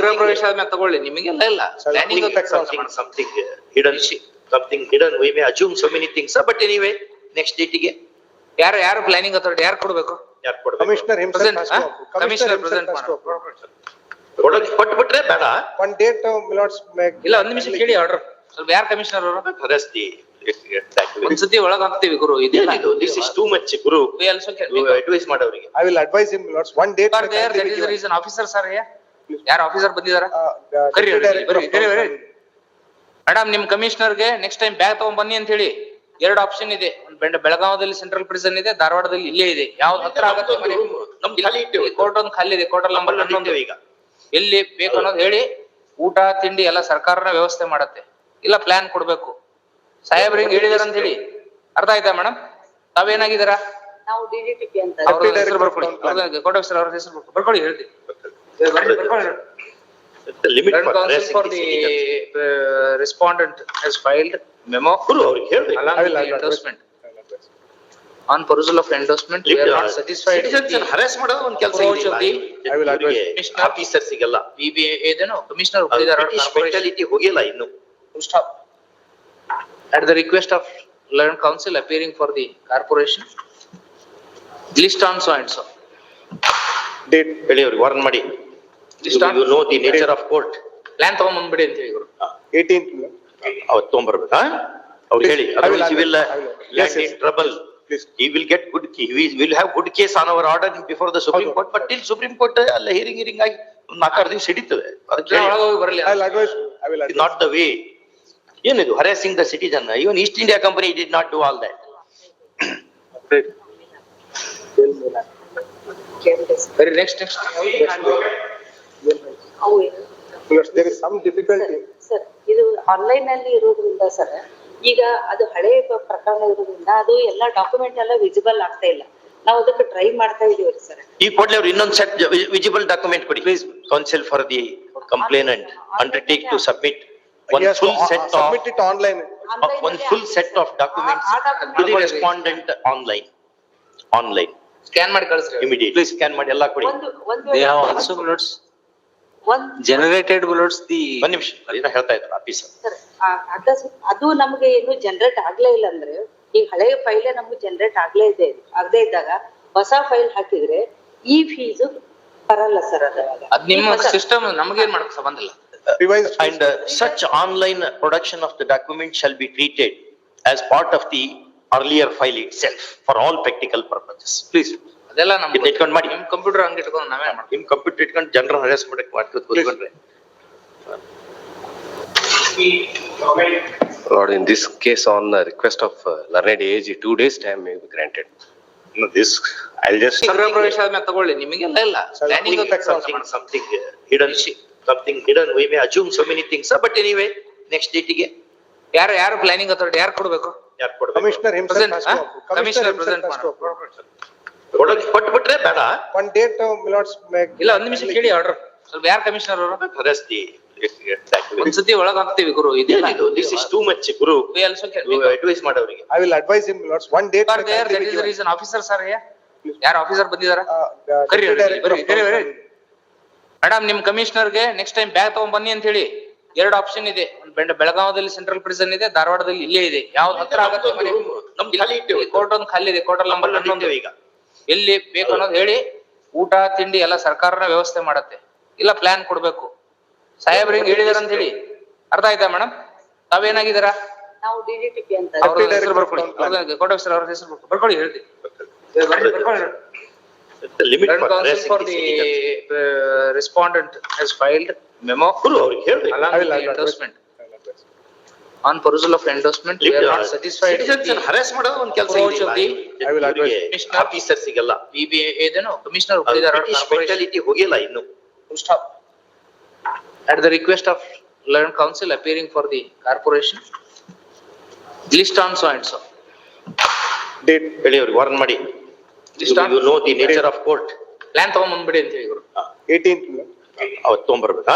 ಗೃಹ ಪ್ರವೇಶ ಆದ್ಮೇಲೆ ತಗೊಳ್ಳಿ, ನಿಮಗೆಲ್ಲ ಇಲ್ಲ planning something hidden. We may assume so many things, but anyway, next date ಗೆ ಯಾರು ಪ್ಲಾನಿಂಗ್ ಅಥಾರಿಟಿ ಯಾರು ಕೊಡ್ಬೇಕು? ಕಮಿಷನರ್ ಕಮಿಷನರ್ ಪ್ರೆಸೆಂಟ್ ಕೊಟ್ಬಿಟ್ರೆ ಬೇಡ. One date, Milords make. ಇಲ್ಲ, ಒಂದ್ ನಿಮಿಷ ಕೇಳಿ ಆರ್ಡರ್ ಸ್ವಲ್ಪ. ಯಾರು ಕಮಿಷನರ್ ಅವರು? ಒಂದ್ಸತಿ ಒಳಗ್ ಹಾಕ್ತಿವಿ ಗುರು. This is too much, Guru. We also can Advise ಮಾಡೋರಿಗೆ. I will advise him, Milords. One date. Are there? That is the reason. Officers are here. ಯಾರು ಆಫೀಸರ್ ಬಂದಿದಾರ? ಮೇಡಮ್, ನಿಮ್ ಕಮಿಷನರ್ಗೆ ನೆಕ್ಸ್ಟ್ ಟೈಮ್ ಬ್ಯಾಗ್ ತಗೊಂಡ್ ಬನ್ನಿ ಅಂತ ಹೇಳಿ. ಎರಡು ಆಪ್ಷನ್ ಇದೆ. ಬೆಳಗಾವದಲ್ಲಿ central prison ಇದೆ, ಧಾರವಾಡದಲ್ಲಿ ಇಲ್ಲೇ ಇದೆ. ಯಾವ್ದು ಹತ್ರ ಆಗುತ್ತೆ? ಕೋರ್ಟ್ ಒಂದು ಖಾಲಿ ಇದೆ, ಕೋರ್ಟಲ್ ನಂಬರ್ 11 ಈಗ. ಎಲ್ಲಿ ಬೇಕು ಅನ್ನೋದು ಹೇಳಿ. ಊಟ ತಿಂಡಿ ಎಲ್ಲ ಸರ್ಕಾರನ ವ್ಯವಸ್ಥೆ ಮಾಡತ್ತೆ. ಇಲ್ಲ ಪ್ಲಾನ್ ಕೊಡ್ಬೇಕು. ಸಾಹೇಬ್ರಿಗೆ ಹೇಳಿದಾರ ಅಂತ ಹೇಳಿ. ಅರ್ಥ ಆಯ್ತಾ ಮೇಡಮ್? ತಾವೇನಾಗಿದ್ದೀರಾ? ನಾವು ಡಿಡಿಟಿಪಿ ಅಂತ. ಅವ್ರ ಹೆಸರು ಬರ್ಕೊಳ್ಳಿ. ಕೋರ್ಟ್ ಆಫೀಸರ್ ಅವ್ರ ಹೆಸರು ಬರ್ಕೊಳ್ಳಿ, ಹೇಳ್ತೀವಿ. The limit for counsel for the respondent has filed memo along with the endorsement. On perusal of endorsement, we are not satisfied. Citizens harass ಮಾಡೋದು ಒಂದು ಕೆಲಸ ಇಲ್ಲ. I will advise ಆಫೀಸರ್ ಸಿಗಲ್ಲ. PBA ಏದೇನೋ ಕಮಿಷನರ್ ಹೋಗಿದ್ದಾರೆ. ಸ್ಪೆಷಾಲಿಟಿ ಹೋಗಿಲ್ಲ ಇನ್ನು. Stop. At the request of learned counsel appearing for the corporation, list on so and so. date. ಹೇಳಿ ಅವ್ರಿಗೆ ವಾರ್ನ್ ಮಾಡಿ. You know the nature of court. Plan ತಗೊಂಡ್ಬಂದ್ಬಿಡಿ ಅಂತ ಹೇಳಿ ಗುರು. 18th. ಅವತ್ತು ತಗೊಂಡ್ಬರ್ಬೇಕಾ? ಅವ್ರಿಗೆ ಹೇಳಿ. Otherwise he will land in trouble. He will get good. We will have good case on our order before the Supreme Court. But till Supreme Court ಅಲ್ಲ hearing ಆಗಿ 4 ದಿವಸ ಹಿಡಿತದೆ. ಅದಕ್ಕೆ ಒಳಗೋಗಿ ಬರಲಿ. I will advise. not the way. ಏನಿದು harassing the citizen? Even East India Company did not do all that. Very next. Milords, there is some difficulty. Sir, ಇದು online ಅಲ್ಲಿ ಇರೋದ್ರಿಂದ sir, ಈಗ ಅದು ಹಳೆ ಪ್ರಕರಣ ಇರೋದ್ರಿಂದ ಅದು ಎಲ್ಲ ಡಾಕ್ಯುಮೆಂಟ್ ಎಲ್ಲ ವಿಸಿಬಲ್ ಆಗ್ತಾ ಇಲ್ಲ. ನಾವು ಅದಕ್ಕೆ ಟ್ರೈ ಮಾಡ್ತಾ ಇದೀವಿ ಸರ್. ಈ ಕೂಡಲೇ ಅವ್ರು ಇನ್ನೊಂದು ಸೆಟ್ ವಿಸಿಬಲ್ ಡಾಕ್ಯುಮೆಂಟ್ ಕೊಡಿ. Please counsel for the complainant undertake to submit one full set of submit it online. one full set of documents to the respondent online scan ಮಾಡಿ ಕಳಿಸ್ರಿ. immediately scan ಮಾಡಿ ಎಲ್ಲ ಕೊಡಿ. They have also Milords generated Milords the. ಒಂದು ನಿಮಿಷ ಏನೋ ಹೇಳ್ತಾ ಇದ್ರು ಆಫೀಸರ್. ಸರ್, ಅದು ನಮಗೆ ಏನು ಜನರೇಟ್ ಆಗ್ಲೇ ಇಲ್ಲ ಅಂದ್ರೆ, ಈಗ ಹಳೆಯ ಫೈಲೇ ನಮ್ಗೆ ಜನರೇಟ್ ಆಗದೇ ಇದ್ದಾಗ ಹೊಸ ಫೈಲ್ ಹಾಕಿದ್ರೆ ಈ ಫೀಸು ಬರಲ್ಲ ಸರ್. ಅದ್ ನಿಮ್ಮ ಸಿಸ್ಟಮ್, ನಮಗೇನ್ ಮಾಡಕ್ ಸಂಬಂಧ ಇಲ್ಲ. And such online production of the document shall be treated as part of the earlier file itself for all practical purposes. Please. ಅದೆಲ್ಲ ನಮ್ಗೆ ಇಟ್ಕೊಂಡು ಮಾಡಿ. ನಿಮ್ ಕಂಪ್ಯೂಟರ್ ಹಂಗೆ ಇಟ್ಕೊಂಡು ನಾವೇ ಮಾಡ್ತೀವಿ. ನಿಮ್ ಕಂಪ್ಯೂಟರ್ ಇಟ್ಕೊಂಡು ಜನರ ಹರಾಸ್ ಮಾಡಕ್ ಮಾಡ್ಕೊಂಡ್ರೆ. Lord, in this case, on the request of learned AG, 2 days time may be granted. No, this I'll just. ಗೃಹ ಪ್ರವೇಶ ಆದ್ಮೇಲೆ ತಗೊಳ್ಳಿ, ನಿಮಗೆಲ್ಲ ಇಲ್ಲ planning. something hidden. We may assume so many things, but anyway, next date ಗೆ ಯಾರು planning authority ಯಾರು ಕೊಡ್ಬೇಕು? Commissioner himself has to. Commissioner present ಕೊಟ್ಬಿಟ್ರೆ ಬೇಡ. One date, Milords make. ಇಲ್ಲ, ಒಂದ್ ನಿಮಿಷ ಕೇಳಿ ಆರ್ಡರ್ ಸ್ವಲ್ಪ. ಯಾರು ಕಮಿಷನರ್ ಅವರು? Harass the ಒಂದ್ಸತಿ ಒಳಗ್ ಹಾಕ್ತಿವಿ ಗುರು. This is too much, Guru. We also can Advise ಮಾಡೋರಿಗೆ. I will advise him, Milords. One date. Are there? That is the reason. Officers are here. ಯಾರು ಆಫೀಸರ್ ಬಂದಿದಾರ? ಮೇಡಮ್, ನಿಮ್ ಕಮಿಷನರ್ಗೆ next time bag ತಗೊಂಡ್ ಬನ್ನಿ ಅಂತ ಹೇಳಿ. ಎರಡು ಆಪ್ಷನ್ ಇದೆ. ಬೆಳಗಾವದಲ್ಲಿ central prison ಇದೆ, ಧಾರವಾಡದಲ್ಲಿ ಇಲ್ಲೇ ಇದೆ. ಯಾವ್ದು ಹತ್ರ ಆಗುತ್ತೆ? ಕೋರ್ಟ್ ಒಂದು ಖಾಲಿ ಇದೆ, ಕೋರ್ಟಲ್ ನಂಬರ್ 11 ಈಗ. ಎಲ್ಲಿ ಬೇಕು ಅನ್ನೋದು ಹೇಳಿ. ಊಟ ತಿಂಡಿ ಎಲ್ಲ ಸರ್ಕಾರನ ವ್ಯವಸ್ಥೆ ಮಾಡತ್ತೆ. ಇಲ್ಲ ಪ್ಲಾನ್ ಕೊಡ್ಬೇಕು. ಸಾಹೇಬ್ರಿಗೆ ಹೇಳಿದಾರ ಅಂತ ಹೇಳಿ. ಅರ್ಥ ಆಯ್ತಾ ಮೇಡಮ್? ತಾವೇನಾಗಿದ್ದೀರಾ? ನಾವು ಡಿಡಿಟಿಪಿ ಅಂತ. ಅವ್ರ ಹೆಸರು ಬರ್ಕೊಳ್ಳಿ. ಕೋರ್ಟ್ ಆಫೀಸರ್ ಅವ್ರ ಹೆಸರು ಬರ್ಕೊಳ್ಳಿ, ಹೇಳ್ತೀವಿ. The limit for counsel for the respondent has filed memo along with the endorsement. On perusal of endorsement, we are not satisfied. Citizens harass ಮಾಡೋದು ಒಂದು ಕೆಲಸ ಇಲ್ಲ. I will advise ಆಫೀಸರ್ ಸಿಗಲ್ಲ. PBA ಏದೇನೋ ಕಮಿಷನರ್ ಹೋಗಿದ್ದಾರೆ. ಸ್ಪೆಷಾಲಿಟಿ ಹೋಗಿಲ್ಲ ಇನ್ನು. Stop. At the request of learned counsel appearing for the corporation, list on so and so. date. ಹೇಳಿ ಅವ್ರಿಗೆ ವಾರ್ನ್ ಮಾಡಿ. You know the nature of court. Plan ತಗೊಂಡ್ಬಂದ್ಬಿಡಿ ಅಂತ ಹೇಳಿ ಗುರು. 18th. ಅವತ್ತು ತಗೊಂಡ್ಬರ್ಬೇಕಾ?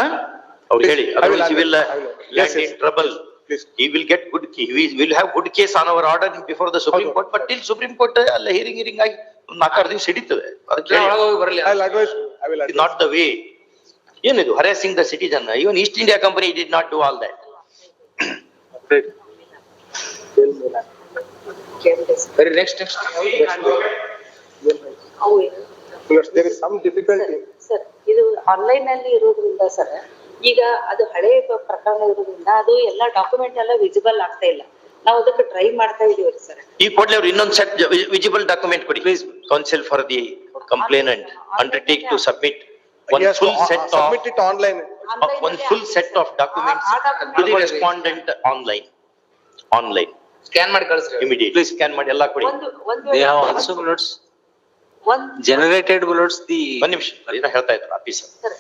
ಅವ್ರಿಗೆ ಹೇಳಿ. Otherwise he will land in trouble. He will get good. We will have good case on our order before the Supreme Court. But till Supreme Court ಅಲ್ಲ hearing ಆಗಿ 4 ದಿವಸ ಹಿಡಿತದೆ. ಅದಕ್ಕೆ ಒಳಗೋಗಿ ಬರಲಿ. I will advise. not the way. ಏನಿದು harassing the citizen? Even East India Company did not do all that. Very next. ಅವು There is some difficulty. Sir ಇದು online ಅಲ್ಲಿ ಇರೋದ್ರಿಂದ ಸರ್ ಈಗ ಅದು ಹಳೆ ಪ್ರಕರಣ ಇರೋದ್ರಿಂದ ಅದು ಎಲ್ಲ ಡಾಕ್ಯುಮೆಂಟ್ ಎಲ್ಲ ವಿಸಿಬಲ್ ಆಗ್ತಾ ಇಲ್ಲ. ನಾವು ಅದಕ್ಕೆ ಟ್ರೈ ಮಾಡ್ತಾ ಇದೀವಿ ಸರ್. ಈ ಕೂಡಲೇ ಅವ್ರು ಇನ್ನೊಂದು ಸೆಟ್ ವಿಸಿಬಲ್ ಡಾಕ್ಯುಮೆಂಟ್ ಕೊಡಿ. Please, counsel for the complainant undertake to submit one Yes, full set of, submit it online. one full set of documents to the respondent online. Scan ಮಾಡಿ ಕಳಿಸ್ರಿ. Immediately scan ಮಾಡಿ ಎಲ್ಲ ಕೊಡಿ. They have also bullets, ಒಂದ್ generated bullets, the. ಒಂದ್ ನಿಮಿಷ ಏನೋ ಹೇಳ್ತಾ ಇದ್ರು ಆಫೀಸರ್. ಸರ್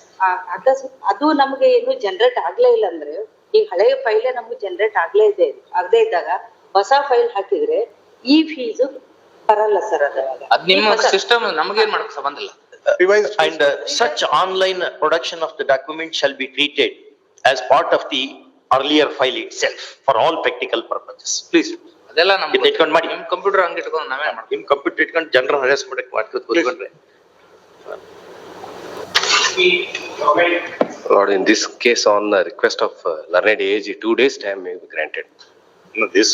ಅದು ನಮ್ಗೆ ಏನು ಜನರೇಟ್ ಆಗ್ಲೇ ಇಲ್ಲ ಅಂದ್ರೆ ಈಗ ಹಳೆ ಫೈಲೇ ನಮ್ಗೆ ಜನರೇಟ್ ಆಗದೆ ಇದ್ದಾಗ ಹೊಸ ಫೈಲ್ ಹಾಕಿದ್ರೆ ಈ ಫೀಸು ಬರಲ್ಲ ಸರ್ ಅದಾಗ. ಅದ್ ನಿಮ್ಮ ಸಿಸ್ಟಮ್ ನಮಗೇನ್ ಮಾಡಕ್ ಸಂಬಂಧ ಇಲ್ಲ. Revised. And such online production of the document shall be treated as part of the earlier file itself for all practical purposes. Please. ಅದೆಲ್ಲ ನಮ್ಗೆ ಇದನ್ನ ಇಟ್ಕೊಂಡ್ ಮಾಡಿ. ನಿಮ್ ಕಂಪ್ಯೂಟರ್ ಹಂಗ್ ಇಟ್ಕೊಂಡು ನಾವೇನ್ ಮಾಡ್ತೀವಿ? ನಿಮ್ ಕಂಪ್ಯೂಟರ್ ಇಟ್ಕೊಂಡು ಜನರ ಹರಾಸ್ ಮಾಡಕ್ ಕೂತ್ಕೊಂಡ್ರೆ. Lord, in this case, on the request of learned AG, 2 days time may be granted. No, this